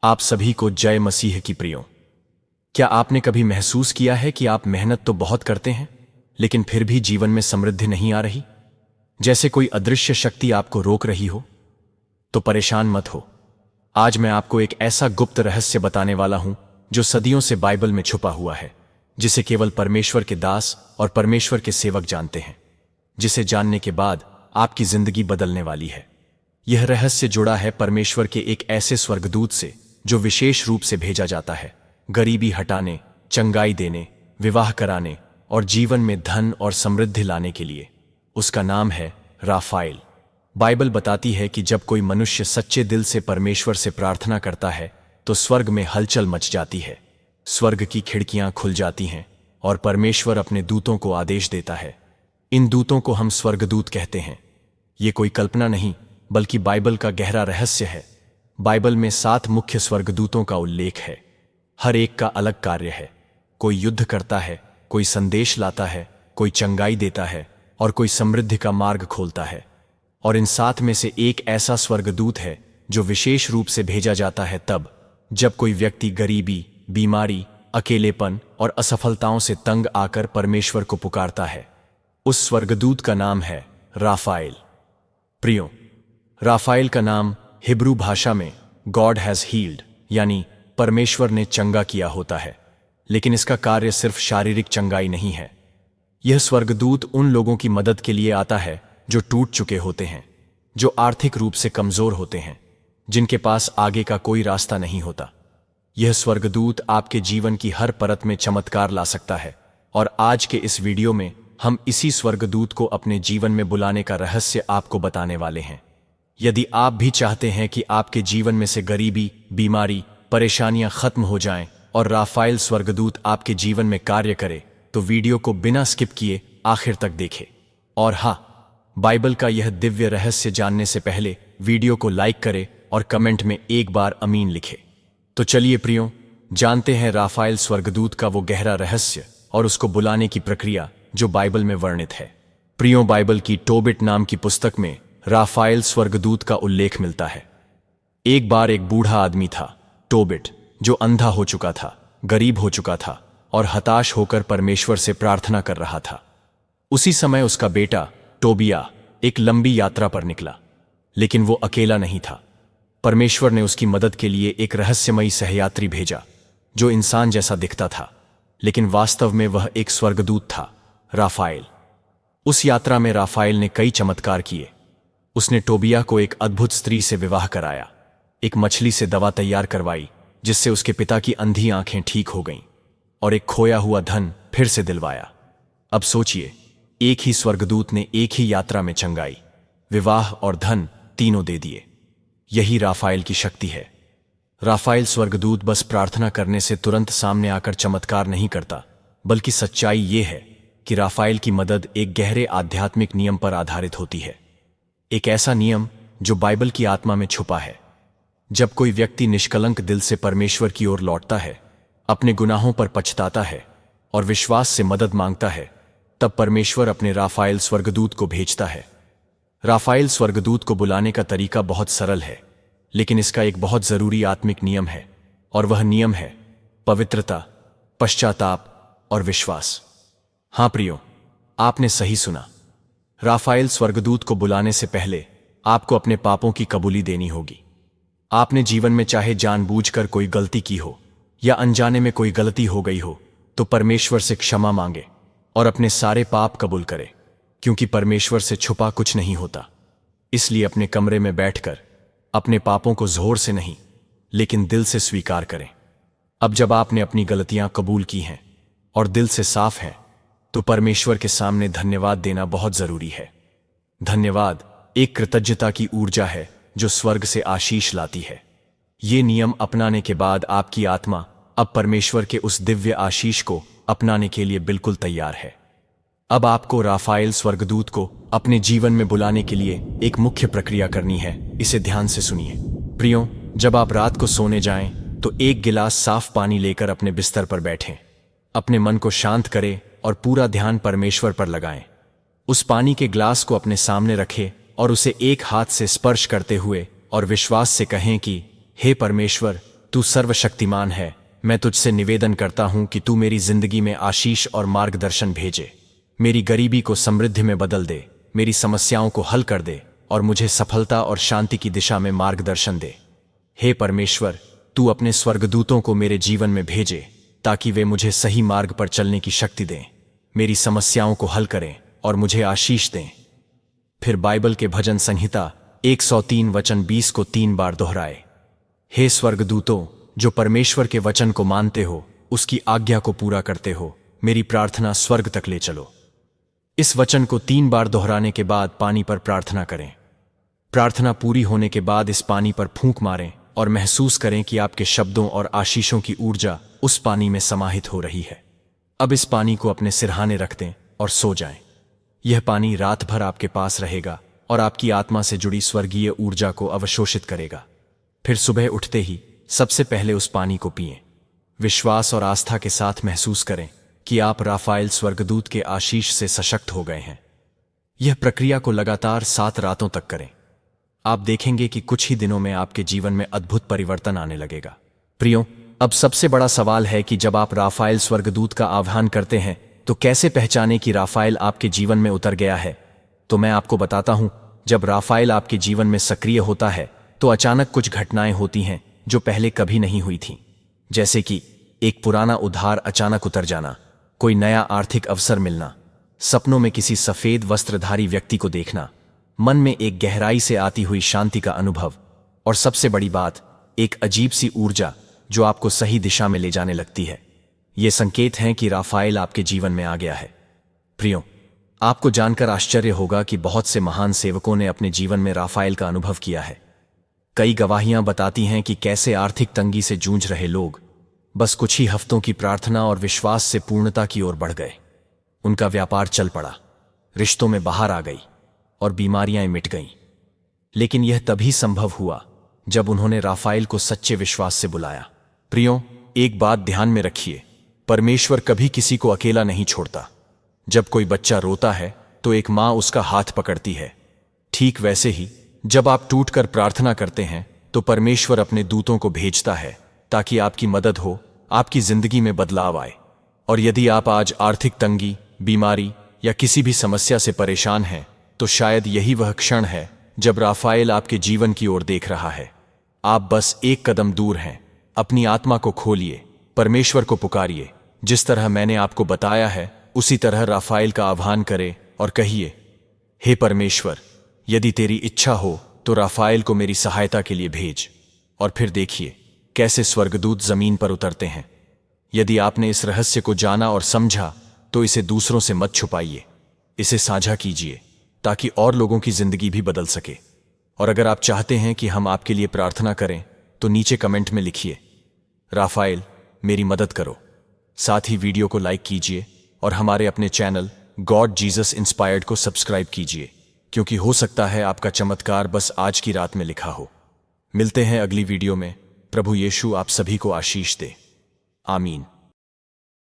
आप सभी को जय मसीह की प्रियो। क्या आपने कभी महसूस किया है कि आप मेहनत तो बहुत करते हैं लेकिन फिर भी जीवन में समृद्धि नहीं आ रही? जैसे कोई अदृश्य शक्ति आपको रोक रही हो? तो परेशान मत हो। आज मैं आपको एक ऐसा गुप्त रहस्य बताने वाला हूं जो सदियों से बाइबल में छुपा हुआ है, जिसे केवल परमेश्वर के दास और परमेश्वर के सेवक जानते हैं, जिसे जानने के बाद आपकी जिंदगी बदलने वाली है। यह रहस्य जुड़ा है परमेश्वर के एक ऐसे स्वर्गदूत से जो विशेष रूप से भेजा जाता है गरीबी हटाने, चंगाई देने, विवाह कराने और जीवन में धन और समृद्धि लाने के लिए। उसका नाम है राफाएल। बाइबल बताती है कि जब कोई मनुष्य सच्चे दिल से परमेश्वर से प्रार्थना करता है तो स्वर्ग में हलचल मच जाती है। स्वर्ग की खिड़कियां खुल जाती हैं और परमेश्वर अपने दूतों को आदेश देता है। इन दूतों को हम स्वर्गदूत कहते हैं। ये कोई कल्पना नहीं बल्कि बाइबल का गहरा रहस्य है। बाइबल में 7 मुख्य स्वर्गदूतों का उल्लेख है। हर एक का अलग कार्य है। कोई युद्ध करता है, कोई संदेश लाता है, कोई चंगाई देता है और कोई समृद्धि का मार्ग खोलता है। और इन 7 में से एक ऐसा स्वर्गदूत है जो विशेष रूप से भेजा जाता है तब जब कोई व्यक्ति गरीबी, बीमारी, अकेलेपन और असफलताओं से तंग आकर परमेश्वर को पुकारता है। उस स्वर्गदूत का नाम है राफाएल। प्रियो, राफाएल का नाम हिब्रू भाषा में गॉड हैज हील्ड यानी परमेश्वर ने चंगा किया होता है, लेकिन इसका कार्य सिर्फ शारीरिक चंगाई नहीं है। यह स्वर्गदूत उन लोगों की मदद के लिए आता है जो टूट चुके होते हैं, जो आर्थिक रूप से कमजोर होते हैं, जिनके पास आगे का कोई रास्ता नहीं होता। यह स्वर्गदूत आपके जीवन की हर परत में चमत्कार ला सकता है और आज के इस वीडियो में हम इसी स्वर्गदूत को अपने जीवन में बुलाने का रहस्य आपको बताने वाले हैं। यदि आप भी चाहते हैं कि आपके जीवन में से गरीबी, बीमारी, परेशानियां खत्म हो जाएं और राफाएल स्वर्गदूत आपके जीवन में कार्य करे, तो वीडियो को बिना स्किप किए आखिर तक देखें। और हाँ, बाइबल का यह दिव्य रहस्य जानने से पहले वीडियो को लाइक करें और कमेंट में एक बार आमीन लिखें। तो चलिए प्रियो, जानते हैं राफाएल स्वर्गदूत का वो गहरा रहस्य और उसको बुलाने की प्रक्रिया जो बाइबल में वर्णित है। प्रियो, बाइबल की टोबिट नाम की पुस्तक में राफाएल स्वर्गदूत का उल्लेख मिलता है। एक बार एक बूढ़ा आदमी था, टोबिट, जो अंधा हो चुका था, गरीब हो चुका था और हताश होकर परमेश्वर से प्रार्थना कर रहा था। उसी समय उसका बेटा टोबिया एक लंबी यात्रा पर निकला, लेकिन वो अकेला नहीं था। परमेश्वर ने उसकी मदद के लिए एक रहस्यमयी सहयात्री भेजा जो इंसान जैसा दिखता था, लेकिन वास्तव में वह एक स्वर्गदूत था, राफाएल। उस यात्रा में राफाएल ने कई चमत्कार किए। उसने टोबिया को एक अद्भुत स्त्री से विवाह कराया, एक मछली से दवा तैयार करवाई जिससे उसके पिता की अंधी आंखें ठीक हो गईं, और एक खोया हुआ धन फिर से दिलवाया। अब सोचिए, एक ही स्वर्गदूत ने एक ही यात्रा में चंगाई, विवाह और धन तीनों दे दिए। यही राफाएल की शक्ति है। राफाएल स्वर्गदूत बस प्रार्थना करने से तुरंत सामने आकर चमत्कार नहीं करता, बल्कि सच्चाई ये है कि राफाएल की मदद एक गहरे आध्यात्मिक नियम पर आधारित होती है। एक ऐसा नियम जो बाइबल की आत्मा में छुपा है। जब कोई व्यक्ति निष्कलंक दिल से परमेश्वर की ओर लौटता है, अपने गुनाहों पर पछताता है और विश्वास से मदद मांगता है, तब परमेश्वर अपने राफाएल स्वर्गदूत को भेजता है। राफाएल स्वर्गदूत को बुलाने का तरीका बहुत सरल है, लेकिन इसका एक बहुत जरूरी आत्मिक नियम है, और वह नियम है पवित्रता, पश्चाताप और विश्वास। हां प्रियो, आपने सही सुना। राफाएल स्वर्गदूत को बुलाने से पहले आपको अपने पापों की कबूली देनी होगी। आपने जीवन में चाहे जानबूझकर कोई गलती की हो या अनजाने में कोई गलती हो गई हो, तो परमेश्वर से क्षमा मांगे और अपने सारे पाप कबूल करें, क्योंकि परमेश्वर से छुपा कुछ नहीं होता। इसलिए अपने कमरे में बैठकर अपने पापों को जोर से नहीं लेकिन दिल से स्वीकार करें। अब जब आपने अपनी गलतियां कबूल की हैं और दिल से साफ हैं, तो परमेश्वर के सामने धन्यवाद देना बहुत जरूरी है। धन्यवाद एक कृतज्ञता की ऊर्जा है जो स्वर्ग से आशीष लाती है। ये नियम अपनाने के बाद आपकी आत्मा अब परमेश्वर के उस दिव्य आशीष को अपनाने के लिए बिल्कुल तैयार है। अब आपको राफाएल स्वर्गदूत को अपने जीवन में बुलाने के लिए एक मुख्य प्रक्रिया करनी है। इसे ध्यान से सुनिए। प्रियो, जब आप रात को सोने जाएं, तो एक गिलास साफ पानी लेकर अपने बिस्तर पर बैठें। अपने मन को शांत करें और पूरा ध्यान परमेश्वर पर लगाएं। उस पानी के ग्लास को अपने सामने रखें और उसे एक हाथ से स्पर्श करते हुए और विश्वास से कहें कि हे परमेश्वर, तू सर्वशक्तिमान है, मैं तुझसे निवेदन करता हूं कि तू मेरी जिंदगी में आशीष और मार्गदर्शन भेजे। मेरी गरीबी को समृद्धि में बदल दे, मेरी समस्याओं को हल कर दे और मुझे सफलता और शांति की दिशा में मार्गदर्शन दे। हे परमेश्वर, तू अपने स्वर्गदूतों को मेरे जीवन में भेजे ताकि वे मुझे सही मार्ग पर चलने की शक्ति दें, मेरी समस्याओं को हल करें और मुझे आशीष दें। फिर बाइबल के भजन संहिता 103 वचन 20 को 3 बार दोहराए। हे स्वर्गदूतों, जो परमेश्वर के वचन को मानते हो, उसकी आज्ञा को पूरा करते हो, मेरी प्रार्थना स्वर्ग तक ले चलो। इस वचन को 3 बार दोहराने के बाद पानी पर प्रार्थना करें। प्रार्थना पूरी होने के बाद इस पानी पर फूंक मारें और महसूस करें कि आपके शब्दों और आशीषों की ऊर्जा उस पानी में समाहित हो रही है। अब इस पानी को अपने सिरहाने रख दें और सो जाएं। यह पानी रात भर आपके पास रहेगा और आपकी आत्मा से जुड़ी स्वर्गीय ऊर्जा को अवशोषित करेगा। फिर सुबह उठते ही सबसे पहले उस पानी को पिएं। विश्वास और आस्था के साथ महसूस करें कि आप राफाएल स्वर्गदूत के आशीष से सशक्त हो गए हैं। यह प्रक्रिया को लगातार 7 रातों तक करें। आप देखेंगे कि कुछ ही दिनों में आपके जीवन में अद्भुत परिवर्तन आने लगेगा। प्रियो, अब सबसे बड़ा सवाल है कि जब आप राफाएल स्वर्गदूत का आह्वान करते हैं तो कैसे पहचानें कि राफाएल आपके जीवन में उतर गया है। तो मैं आपको बताता हूं, जब राफाएल आपके जीवन में सक्रिय होता है तो अचानक कुछ घटनाएं होती हैं जो पहले कभी नहीं हुई थीं। जैसे कि एक पुराना उधार अचानक उतर जाना, कोई नया आर्थिक अवसर मिलना, सपनों में किसी सफेद वस्त्रधारी व्यक्ति को देखना, मन में एक गहराई से आती हुई शांति का अनुभव, और सबसे बड़ी बात, एक अजीब सी ऊर्जा जो आपको सही दिशा में ले जाने लगती है। ये संकेत हैं कि राफाएल आपके जीवन में आ गया है। प्रियो, आपको जानकर आश्चर्य होगा कि बहुत से महान सेवकों ने अपने जीवन में राफाएल का अनुभव किया है। कई गवाहियां बताती हैं कि कैसे आर्थिक तंगी से जूझ रहे लोग बस कुछ ही हफ्तों की प्रार्थना और विश्वास से पूर्णता की ओर बढ़ गए। उनका व्यापार चल पड़ा, रिश्तों में बहार आ गई और बीमारियां मिट गईं। लेकिन यह तभी संभव हुआ जब उन्होंने राफाएल को सच्चे विश्वास से बुलाया। प्रियो, एक बात ध्यान में रखिए, परमेश्वर कभी किसी को अकेला नहीं छोड़ता। जब कोई बच्चा रोता है तो एक माँ उसका हाथ पकड़ती है। ठीक वैसे ही जब आप टूटकर प्रार्थना करते हैं तो परमेश्वर अपने दूतों को भेजता है ताकि आपकी मदद हो, आपकी जिंदगी में बदलाव आए। और यदि आप आज आर्थिक तंगी, बीमारी या किसी भी समस्या से परेशान हैं, तो शायद यही वह क्षण है जब राफाएल आपके जीवन की ओर देख रहा है। आप बस एक कदम दूर हैं। अपनी आत्मा को खोलिए, परमेश्वर को पुकारिए। जिस तरह मैंने आपको बताया है उसी तरह राफाएल का आह्वान करें और कहिए, हे परमेश्वर, यदि तेरी इच्छा हो तो राफाएल को मेरी सहायता के लिए भेज। और फिर देखिए कैसे स्वर्गदूत जमीन पर उतरते हैं। यदि आपने इस रहस्य को जाना और समझा तो इसे दूसरों से मत छुपाइए, इसे साझा कीजिए ताकि और लोगों की जिंदगी भी बदल सके। और अगर आप चाहते हैं कि हम आपके लिए प्रार्थना करें तो नीचे कमेंट में लिखिए, राफाएल मेरी मदद करो। साथ ही वीडियो को लाइक कीजिए और हमारे अपने चैनल गॉड जीसस इंस्पायर्ड को सब्सक्राइब कीजिए, क्योंकि हो सकता है आपका चमत्कार बस आज की रात में लिखा हो। मिलते हैं अगली वीडियो में। प्रभु यीशु आप सभी को आशीष दे। आमीन।